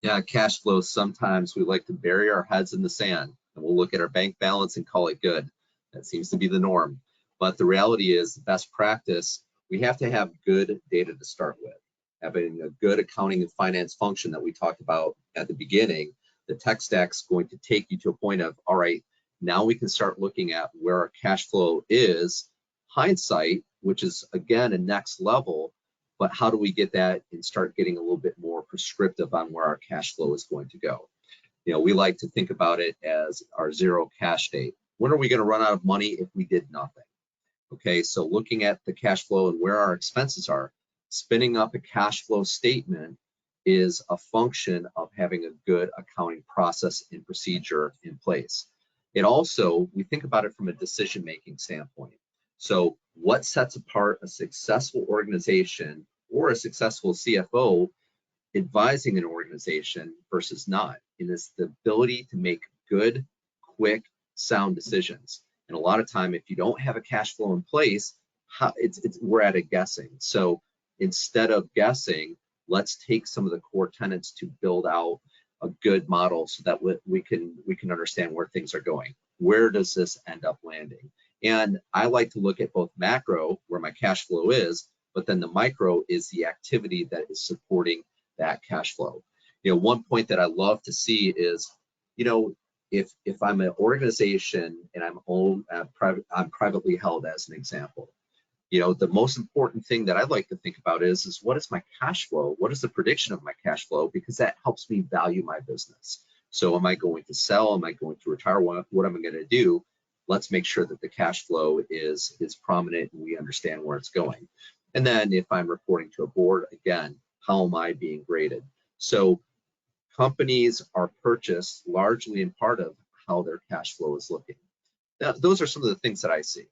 Yeah, cash flow, sometimes we like to bury our heads in the sand and we'll look at our bank balance and call it good. That seems to be the norm. But the reality is, best practice, we have to have good data to start with. Having a good accounting and finance function that we talked about at the beginning, the tech stack's going to take you to a point of, all right, now we can start looking at where our cash flow is. Hindsight, which is again a next level, but how do we get that and start getting a little bit more prescriptive on where our cash flow is going to go? You know, we like to think about it as our zero cash date. When are we going to run out of money if we did nothing? Okay, so looking at the cash flow and where our expenses are, spinning up a cash flow statement is a function of having a good accounting process and procedure in place. It also, we think about it from a decision-making standpoint. So what sets apart a successful organization or a successful CFO advising an organization versus not? And it's the ability to make good, quick, sound decisions. And a lot of time, if you don't have a cash flow in place, we're at a guessing. So instead of guessing, let's take some of the core tenets to build out a good model so that we can understand where things are going. Where does this end up landing? And I like to look at both macro, where my cash flow is, but then the micro is the activity that is supporting that cash flow. You know, one point that I love to see is, you know, if I'm an organization and I'm privately held as an example, you know, the most important thing that I'd like to think about is what is my cash flow? What is the prediction of my cash flow? Because that helps me value my business. So am I going to sell? Am I going to retire? What am I going to do? Let's make sure that the cash flow is prominent and we understand where it's going. And then if I'm reporting to a board, again, how am I being graded? So companies are purchased largely in part of how their cash flow is looking. Now, those are some of the things that I see.